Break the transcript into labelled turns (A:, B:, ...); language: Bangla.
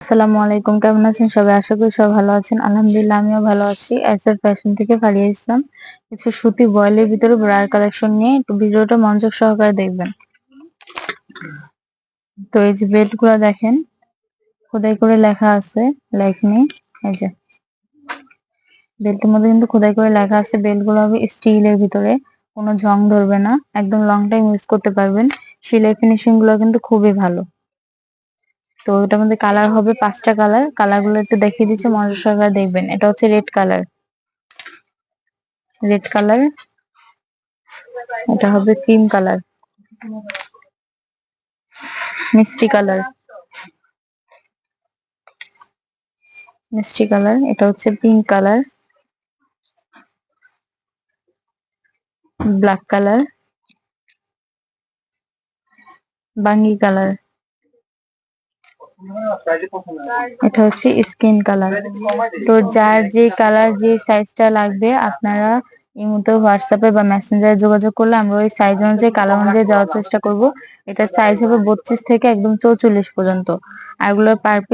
A: আসসালামু আলাইকুম, কেমন আছেন সবাই? আশা করি সবাই ভালো আছেন। আলহামদুলিল্লাহ আমিও ভালো আছি। এসএফ ফ্যাশন থেকে ফারিয়া ইসলাম। কিছু সুতি বয়েলের ভিতরে ব্রার কালেকশন নিয়ে একটু ভিডিওটা মনোযোগ সহকারে দেখবেন। তো এই যে বেল্ট গুলা দেখেন, খোদাই করে লেখা আছে লাইকমি। এই যে বেল্টের মধ্যে কিন্তু খোদাই করে লেখা আছে। বেল্ট গুলো হবে স্টিলের ভিতরে, কোনো জং ধরবে না, একদম লং টাইম ইউজ করতে পারবেন। সেলাই ফিনিশিং গুলো কিন্তু খুবই ভালো। তো এটার মধ্যে কালার হবে 5টা কালার। কালার গুলো একটু দেখিয়ে দিচ্ছি, মনোযোগ সহকারে দেখবেন। এটা হচ্ছে রেড কালার, রেড কালার। এটা হবে ক্রিম কালার, মিষ্টি কালার, মিষ্টি কালার। এটা হচ্ছে পিঙ্ক কালার, ব্ল্যাক কালার, বাঙ্গি কালার। এটা হচ্ছে স্কিন কালার। তো যার যে কালার যে সাইজটা লাগবে আপনারা ইমোতে হোয়াটসঅ্যাপে বা মেসেঞ্জারে যোগাযোগ করলে আমরা ওই সাইজ অনুযায়ী কালার অনুযায়ী দেওয়ার চেষ্টা করব। এটা সাইজ হবে 32 থেকে একদম 44 পর্যন্ত। আর এগুলোর পার পিস